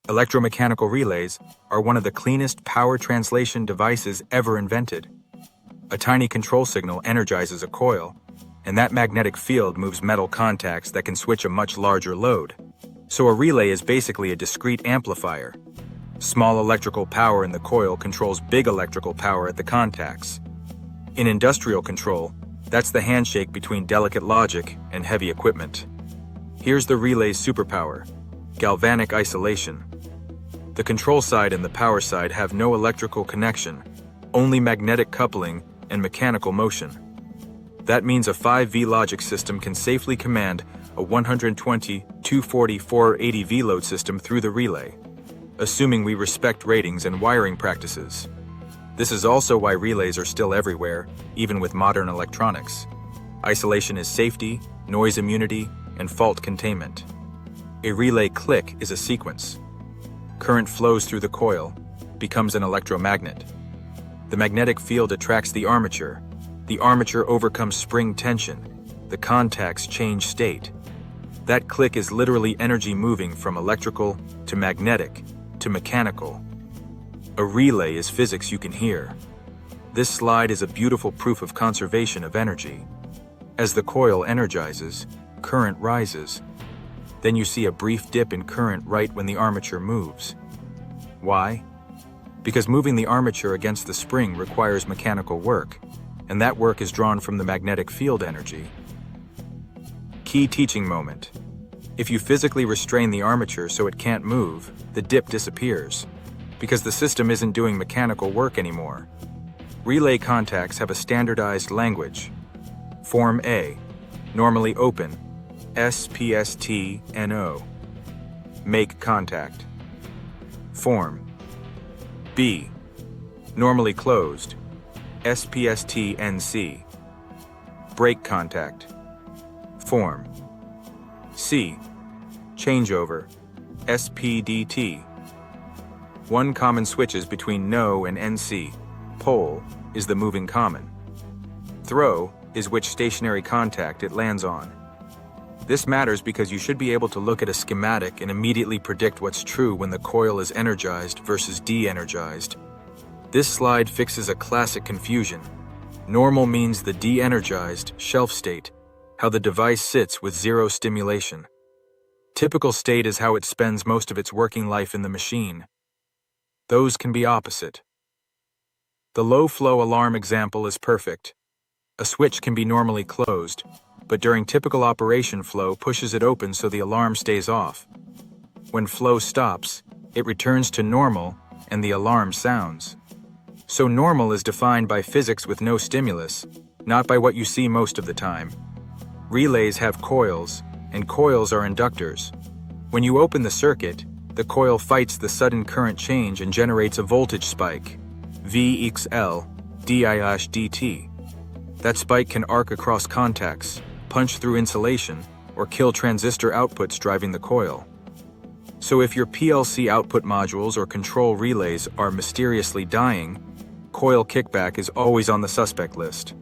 Electromechanical relays are one of the cleanest power translation devices ever invented. A tiny control signal energizes a coil, and that magnetic field moves metal contacts that can switch a much larger load. So a relay is basically a discrete amplifier. Small electrical power in the coil controls big electrical power at the contacts. In industrial control, that's the handshake between delicate logic and heavy equipment. Here's the relay's superpower: galvanic isolation. The control side and the power side have no electrical connection, only magnetic coupling and mechanical motion. That means a 5V logic system can safely command a 120, 240, 480 V load system through the relay, assuming we respect ratings and wiring practices. This is also why relays are still everywhere, even with modern electronics. Isolation is safety, noise immunity, and fault containment. A relay click is a sequence. Current flows through the coil, becomes an electromagnet. The magnetic field attracts the armature. The armature overcomes spring tension. The contacts change state. That click is literally energy moving from electrical to magnetic to mechanical. A relay is physics you can hear. This slide is a beautiful proof of conservation of energy. As the coil energizes, current rises. Then you see a brief dip in current right when the armature moves. Why? Because moving the armature against the spring requires mechanical work, and that work is drawn from the magnetic field energy. Key teaching moment. If you physically restrain the armature so it can't move, the dip disappears, because the system isn't doing mechanical work anymore. Relay contacts have a standardized language. Form A, normally open, SPST-NO. Make contact. Form B, normally closed, SPST-NC. Break contact. Form C, changeover, SPDT. One common switches between NO and NC. Pole is the moving common. Throw is which stationary contact it lands on. This matters because you should be able to look at a schematic and immediately predict what's true when the coil is energized versus de-energized. This slide fixes a classic confusion. Normal means the de-energized shelf state, how the device sits with zero stimulation. Typical state is how it spends most of its working life in the machine. Those can be opposite. The low-flow alarm example is perfect. A switch can be normally closed, but during typical operation flow pushes it open so the alarm stays off. When flow stops, it returns to normal and the alarm sounds. So normal is defined by physics with no stimulus, not by what you see most of the time. Relays have coils, and coils are inductors. When you open the circuit, the coil fights the sudden current change and generates a voltage spike, V equals L, di/dt. That spike can arc across contacts, punch through insulation, or kill transistor outputs driving the coil. So if your PLC output modules or control relays are mysteriously dying, coil kickback is always on the suspect list.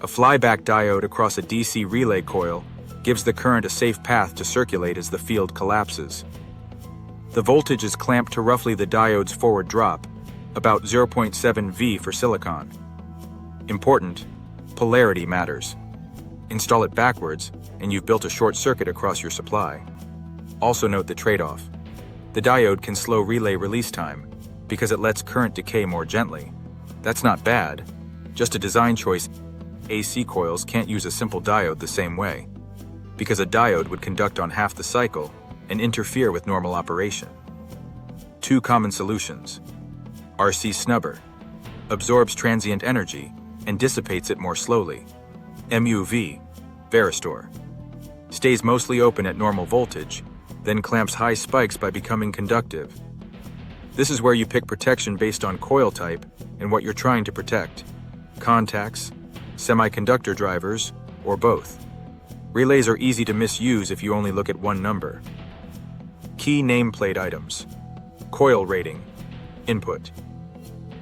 A flyback diode across a DC relay coil gives the current a safe path to circulate as the field collapses. The voltage is clamped to roughly the diode's forward drop, about 0.7 V for silicon. Important, polarity matters. Install it backwards, and you've built a short circuit across your supply. Also note the trade-off. The diode can slow relay release time, because it lets current decay more gently. That's not bad, just a design choice. AC coils can't use a simple diode the same way, because a diode would conduct on half the cycle and interfere with normal operation. Two common solutions. RC snubber absorbs transient energy and dissipates it more slowly. MUV, varistor, stays mostly open at normal voltage, then clamps high spikes by becoming conductive. This is where you pick protection based on coil type and what you're trying to protect: contacts, semiconductor drivers, or both. Relays are easy to misuse if you only look at one number. Key nameplate items. Coil rating. Input.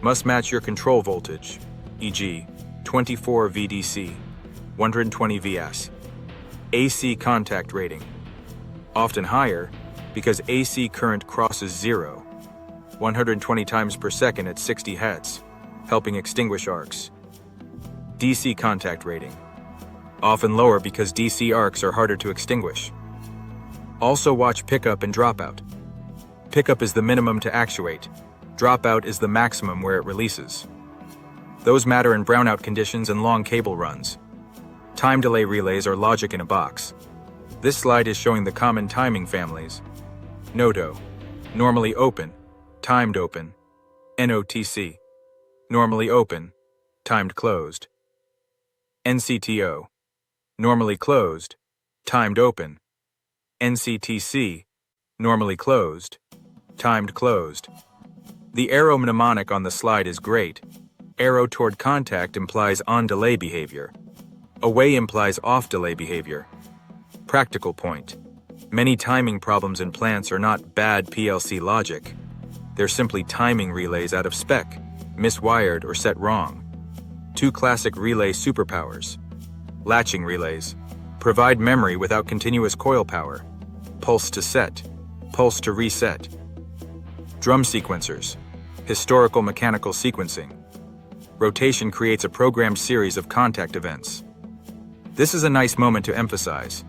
Must match your control voltage, e.g., 24 VDC, 120 VS. AC contact rating. Often higher, because AC current crosses 0, 120 times per second at 60 Hz, helping extinguish arcs. DC contact rating, often lower because DC arcs are harder to extinguish. Also watch pickup and dropout. Pickup is the minimum to actuate. Dropout is the maximum where it releases. Those matter in brownout conditions and long cable runs. Time delay relays are logic in a box. This slide is showing the common timing families. NOTO, normally open, timed open. NOTC, normally open, timed closed. NCTO, normally closed, timed open. NCTC, normally closed, timed closed. The arrow mnemonic on the slide is great. Arrow toward contact implies on-delay behavior. Away implies off-delay behavior. Practical point. Many timing problems in plants are not bad PLC logic. They're simply timing relays out of spec, miswired or set wrong. Two classic relay superpowers. Latching relays. Provide memory without continuous coil power. Pulse to set. Pulse to reset. Drum sequencers. Historical mechanical sequencing. Rotation creates a programmed series of contact events. This is a nice moment to emphasize.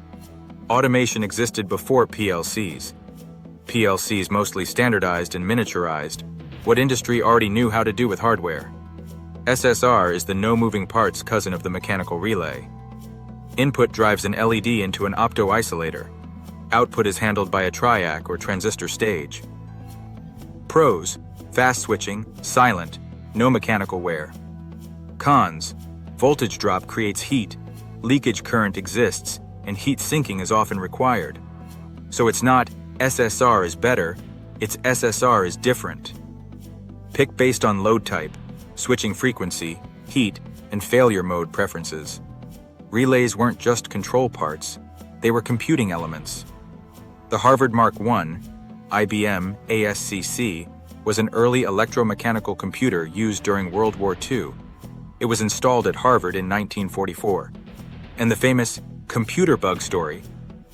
Automation existed before PLCs. PLCs mostly standardized and miniaturized what industry already knew how to do with hardware. SSR is the no-moving parts cousin of the mechanical relay. Input drives an LED into an opto-isolator. Output is handled by a triac or transistor stage. Pros: fast switching, silent, no mechanical wear. Cons: voltage drop creates heat, leakage current exists, and heat sinking is often required. So it's not SSR is better, it's SSR is different. Pick based on load type, switching frequency, heat, and failure mode preferences. Relays weren't just control parts, they were computing elements. The Harvard Mark I, IBM ASCC, was an early electromechanical computer used during World War II. It was installed at Harvard in 1944. And the famous computer bug story.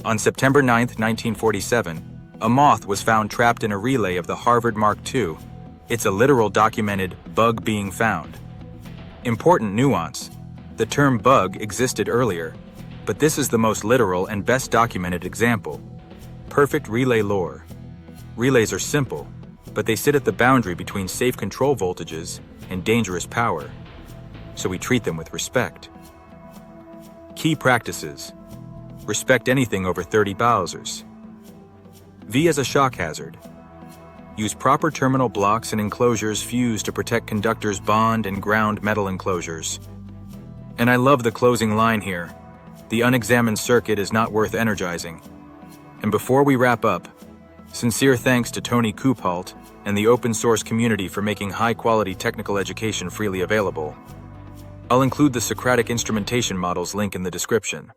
On September 9, 1947, a moth was found trapped in a relay of the Harvard Mark II. It's a literal documented bug being found. Important nuance. The term bug existed earlier, but this is the most literal and best documented example. Perfect relay lore. Relays are simple, but they sit at the boundary between safe control voltages and dangerous power, so we treat them with respect. Key practices. Respect anything over 30 Bowsers. V as a shock hazard. Use proper terminal blocks and enclosures fused to protect conductors' bond and ground metal enclosures. And I love the closing line here. The unexamined circuit is not worth energizing. And before we wrap up, sincere thanks to Tony Couphalt and the open source community for making high-quality technical education freely available. I'll include the Socratic instrumentation models link in the description.